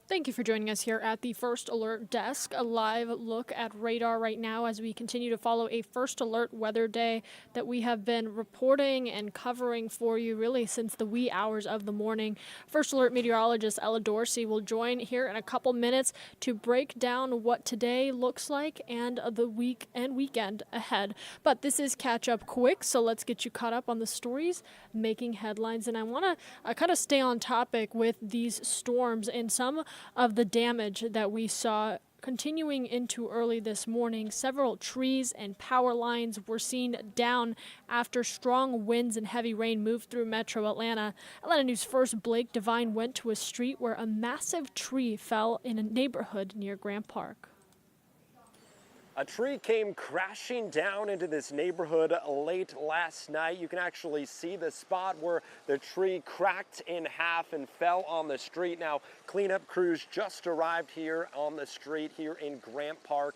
Thank you for joining us here at the First Alert Desk. A live look at radar right now as we continue to follow a First Alert weather day that we have been reporting and covering for you really since the wee hours of the morning. First Alert meteorologist Ella Dorsey will join here in a couple minutes to break down what today looks like and the week and weekend ahead. But this is Catch Up Quick, so let's get you caught up on the stories making headlines. And I want to kind of stay on topic with these storms and some of the damage that we saw continuing into early this morning. Several trees and power lines were seen down after strong winds and heavy rain moved through metro Atlanta. Atlanta News First Blake Devine went to a street where a massive tree fell in a neighborhood near Grant Park. A tree came crashing down into this neighborhood late last night. You can actually see the spot where the tree cracked in half and fell on the street. Now, cleanup crews just arrived here on the street here in Grant Park.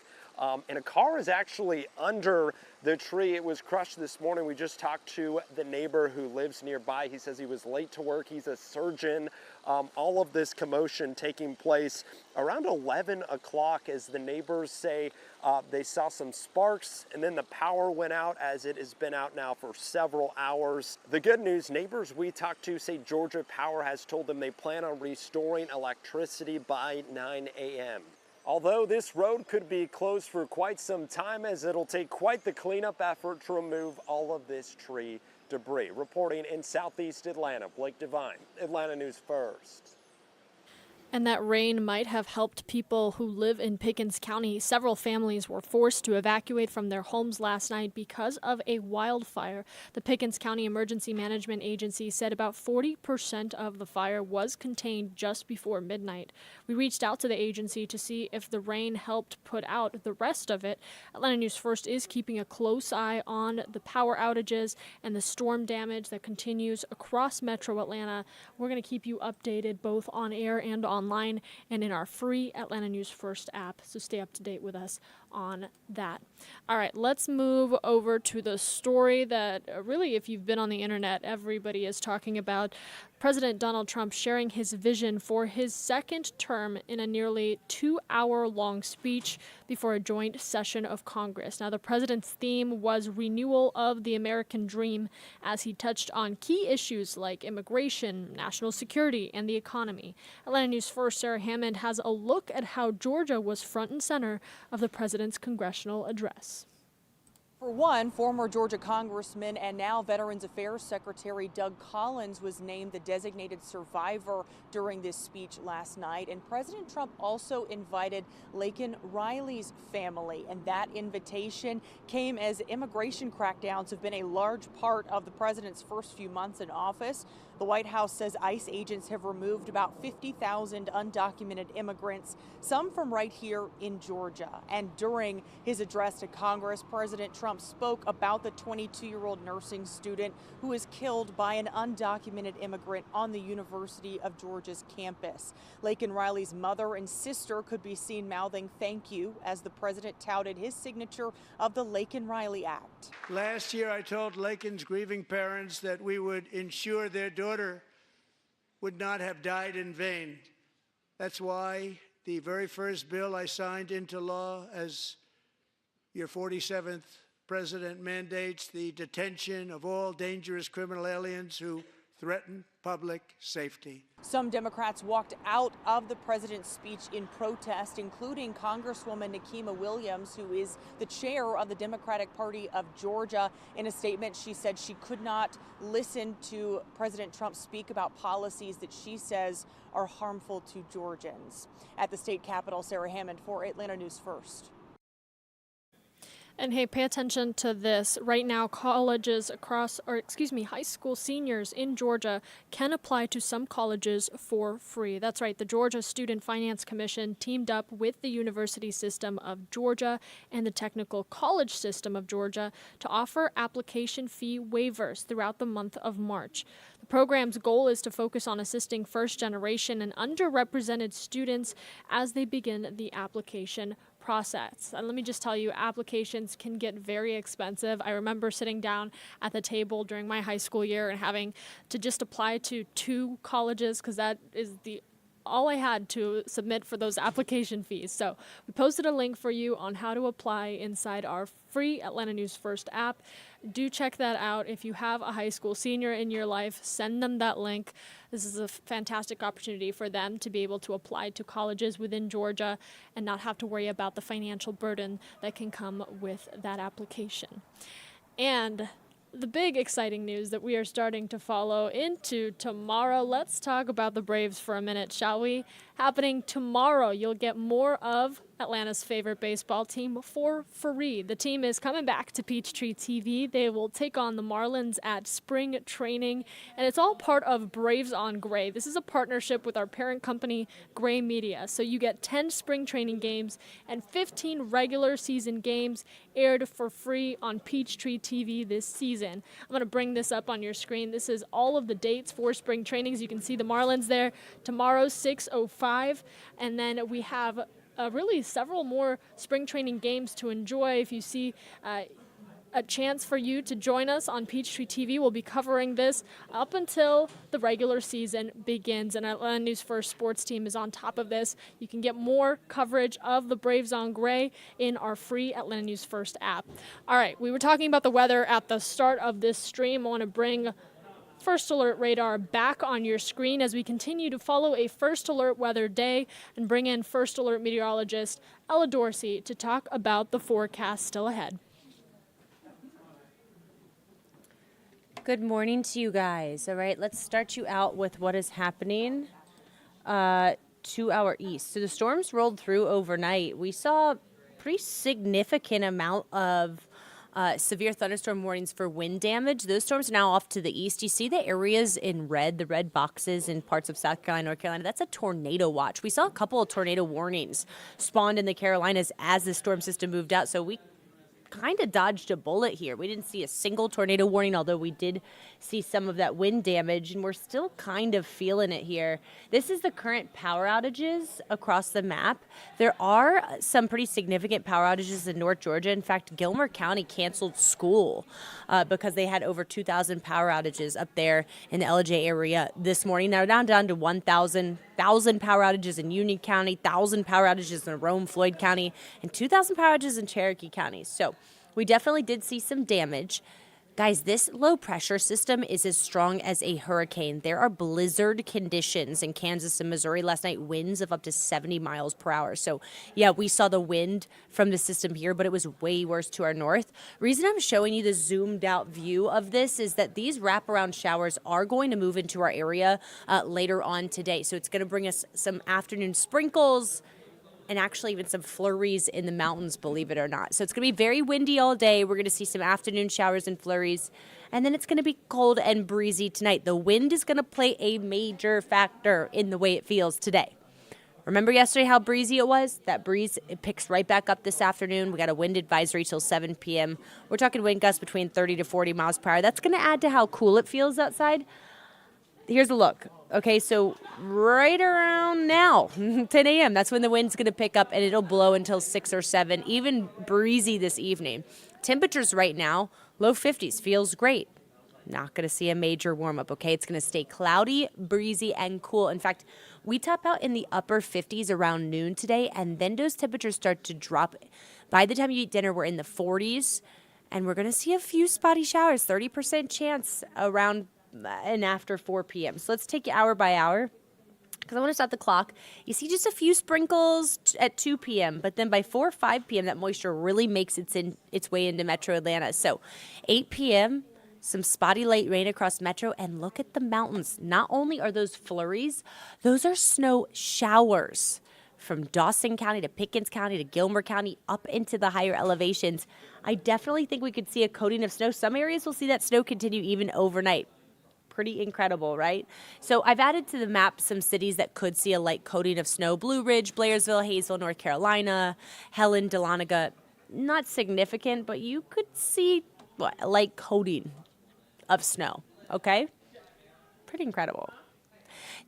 And a car is actually under the tree. It was crushed this morning. We just talked to the neighbor who lives nearby. He says he was late to work. He's a surgeon. All of this commotion taking place around 11 o'clock as the neighbors say they saw some sparks and then the power went out, as it has been out now for several hours. The good news, neighbors we talked to say Georgia Power has told them they plan on restoring electricity by 9 a.m. Although this road could be closed for quite some time, as it'll take quite the cleanup effort to remove all of this tree debris. Reporting in Southeast Atlanta, Blake Devine, Atlanta News First. And that rain might have helped people who live in Pickens County. Several families were forced to evacuate from their homes last night because of a wildfire. The Pickens County Emergency Management Agency said about 40% of the fire was contained just before midnight. We reached out to the agency to see if the rain helped put out the rest of it. Atlanta News First is keeping a close eye on the power outages and the storm damage that continues across metro Atlanta. We're going to keep you updated both on air and online and in our free Atlanta News First app, so stay up to date with us on that. All right, let's move over to the story that really, if you've been on the internet, everybody is talking about. President Donald Trump sharing his vision for his second term in a nearly 2-hour-long speech before a joint session of Congress. Now, the president's theme was renewal of the American dream as he touched on key issues like immigration, national security, and the economy. Atlanta News First Sarah Hammond has a look at how Georgia was front and center of the president's congressional address. For one, former Georgia Congressman and now Veterans Affairs Secretary Doug Collins was named the designated survivor during this speech last night. And President Trump also invited Laken Riley's family. And that invitation came as immigration crackdowns have been a large part of the president's first few months in office. The White House says ICE agents have removed about 50,000 undocumented immigrants, some from right here in Georgia. And during his address to Congress, President Trump spoke about the 22-year-old nursing student who was killed by an undocumented immigrant on the University of Georgia's campus. Laken Riley's mother and sister could be seen mouthing thank you as the president touted his signature of the Laken Riley Act. Last year, I told Laken's grieving parents that we would ensure their daughter would not have died in vain. That's why the very first bill I signed into law as your 47th president mandates the detention of all dangerous criminal aliens who threaten public safety. Some Democrats walked out of the president's speech in protest, including Congresswoman Nikema Williams, who is the chair of the Democratic Party of Georgia. In a statement, she said she could not listen to President Trump speak about policies that she says are harmful to Georgians. At the state capitol, Sarah Hammond for Atlanta News First. And hey, pay attention to this. Right now, colleges high school seniors in Georgia can apply to some colleges for free. That's right. The Georgia Student Finance Commission teamed up with the University System of Georgia and the Technical College System of Georgia to offer application fee waivers throughout the month of March. The program's goal is to focus on assisting first-generation and underrepresented students as they begin the application process. And let me just tell you, applications can get very expensive. I remember sitting down at the table during my high school year and having to just apply to 2 colleges because that is the all I had to submit for those application fees. So we posted a link for you on how to apply inside our free Atlanta News First app. Do check that out. If you have a high school senior in your life, send them that link. This is a fantastic opportunity for them to be able to apply to colleges within Georgia and not have to worry about the financial burden that can come with that application. And the big exciting news that we are starting to follow into tomorrow. Let's talk about the Braves for a minute, shall we? Happening tomorrow, you'll get more of Atlanta's favorite baseball team for free. The team is coming back to Peachtree TV. They will take on the Marlins at spring training, and it's all part of Braves on Gray. This is a partnership with our parent company, Gray Media. So you get 10 spring training games and 15 regular season games aired for free on Peachtree TV this season. I'm going to bring this up on your screen. This is all of the dates for spring trainings. You can see the Marlins there. Tomorrow, 6:05, and then we have really several more spring training games to enjoy. If you see a chance for you to join us on Peachtree TV, we'll be covering this up until the regular season begins, and Atlanta News First sports team is on top of this. You can get more coverage of the Braves on Gray in our free Atlanta News First app. All right, we were talking about the weather at the start of this stream. I want to bring First Alert radar back on your screen as we continue to follow a First Alert weather day and bring in First Alert meteorologist Ella Dorsey to talk about the forecast still ahead. Good morning to you guys. All right, let's start you out with what is happening to our east. So the storms rolled through overnight. We saw a pretty significant amount of severe thunderstorm warnings for wind damage. Those storms are now off to the east. You see the areas in red, the red boxes in parts of South Carolina, North Carolina. That's a tornado watch. We saw a couple of tornado warnings spawned in the Carolinas as the storm system moved out. So we kind of dodged a bullet here. We didn't see a single tornado warning, although we did see some of that wind damage, and we're still kind of feeling it here. This is the current power outages across the map. There are some pretty significant power outages in North Georgia. In fact, Gilmer County canceled school because they had over 2,000 power outages up there in the LJ area this morning. They're now down to 1,000 power outages in Union County, 1,000 power outages in Rome, Floyd County, and 2,000 power outages in Cherokee County. So we definitely did see some damage. Guys, this low pressure system is as strong as a hurricane. There are blizzard conditions in Kansas and Missouri last night, winds of up to 70 miles per hour. So yeah, we saw the wind from the system here, but it was way worse to our north. Reason I'm showing you the zoomed out view of this is that these wraparound showers are going to move into our area later on today. So it's going to bring us some afternoon sprinkles, and actually even some flurries in the mountains, believe it or not. So it's going to be very windy all day. We're going to see some afternoon showers and flurries. And then it's going to be cold and breezy tonight. The wind is going to play a major factor in the way it feels today. Remember yesterday how breezy it was? That breeze, it picks right back up this afternoon. We got a wind advisory till 7 p.m. We're talking wind gusts between 30 to 40 miles per hour. That's going to add to how cool it feels outside. Here's a look. Okay, so right around now, 10 a.m., that's when the wind's going to pick up, and it'll blow until 6 or 7, even breezy this evening. Temperatures right now, low 50s, feels great. Not going to see a major warm-up, okay? It's going to stay cloudy, breezy, and cool. In fact, we top out in the upper 50s around noon today, and then those temperatures start to drop. By the time you eat dinner, we're in the 40s, and we're going to see a few spotty showers, 30% chance around and after 4 p.m. So let's take it hour by hour because I want to start the clock. You see just a few sprinkles at 2 p.m., but then by 4 or 5 p.m., that moisture really makes its way into metro Atlanta. So 8 p.m., some spotty light rain across metro, and look at the mountains. Not only are those flurries, those are snow showers from Dawson County to Pickens County to Gilmer County up into the higher elevations. I definitely think we could see a coating of snow. Some areas will see that snow continue even overnight. Pretty incredible, right? So I've added to the map some cities that could see a light coating of snow. Blue Ridge, Blairsville, Hayesville, North Carolina, Helen, Dahlonega. Not significant, but you could see a light coating of snow, okay? Pretty incredible.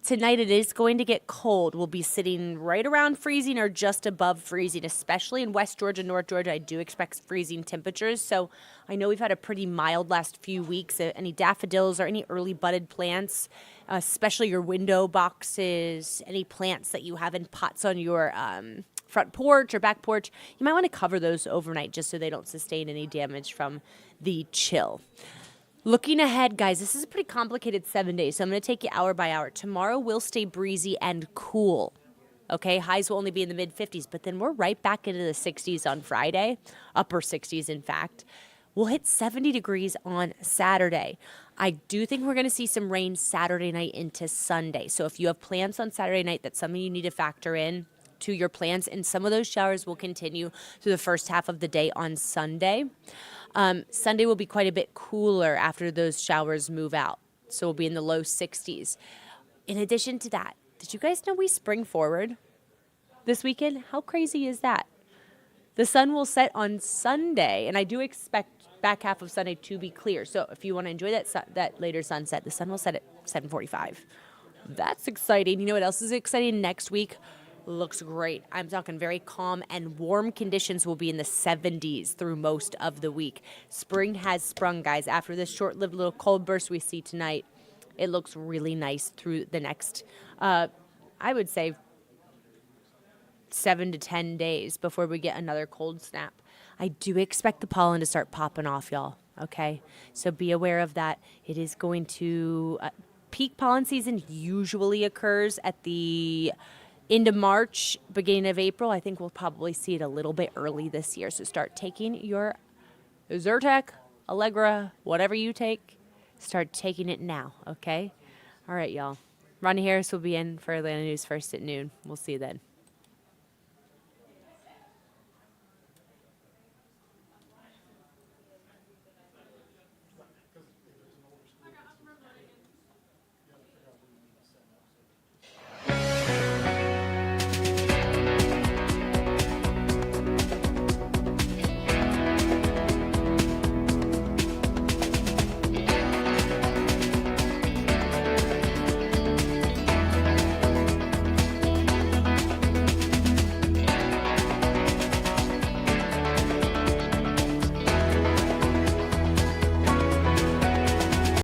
Tonight it is going to get cold. We'll be sitting right around freezing or just above freezing, especially in West Georgia, North Georgia. I do expect freezing temperatures. So I know we've had a pretty mild last few weeks. Any daffodils or any early budded plants, especially your window boxes, any plants that you have in pots on your front porch or back porch, you might want to cover those overnight just so they don't sustain any damage from the chill. Looking ahead, guys, this is a pretty complicated 7 days, so I'm going to take you hour by hour. Tomorrow will stay breezy and cool. Okay, highs will only be in the mid-50s, but then we're right back into the 60s on Friday, upper 60s, in fact. We'll hit 70 degrees on Saturday. I do think we're going to see some rain Saturday night into Sunday. So if you have plans on Saturday night, that's something you need to factor in to your plans, and some of those showers will continue through the first half of the day on Sunday. Sunday will be quite a bit cooler after those showers move out, so we'll be in the low 60s. In addition to that, did you guys know we spring forward this weekend? How crazy is that? The sun will set on Sunday, and I do expect back half of Sunday to be clear. So if you want to enjoy that later sunset, the sun will set at 7:45. That's exciting. You know what else is exciting? Next week looks great. I'm talking very calm and warm conditions will be in the 70s through most of the week. Spring has sprung, guys. After this short-lived little cold burst we see tonight, it looks really nice through the next, I would say, 7 to 10 days before we get another cold snap. I do expect the pollen to start popping off, y'all, okay? So be aware of that. It is going to, peak pollen season usually occurs at the end of March, beginning of April. I think we'll probably see it a little bit early this year. So start taking your Zyrtec, Allegra, whatever you take, start taking it now, okay? All right, y'all. Ronnie Harris will be in for Atlanta News First at noon. We'll see you then.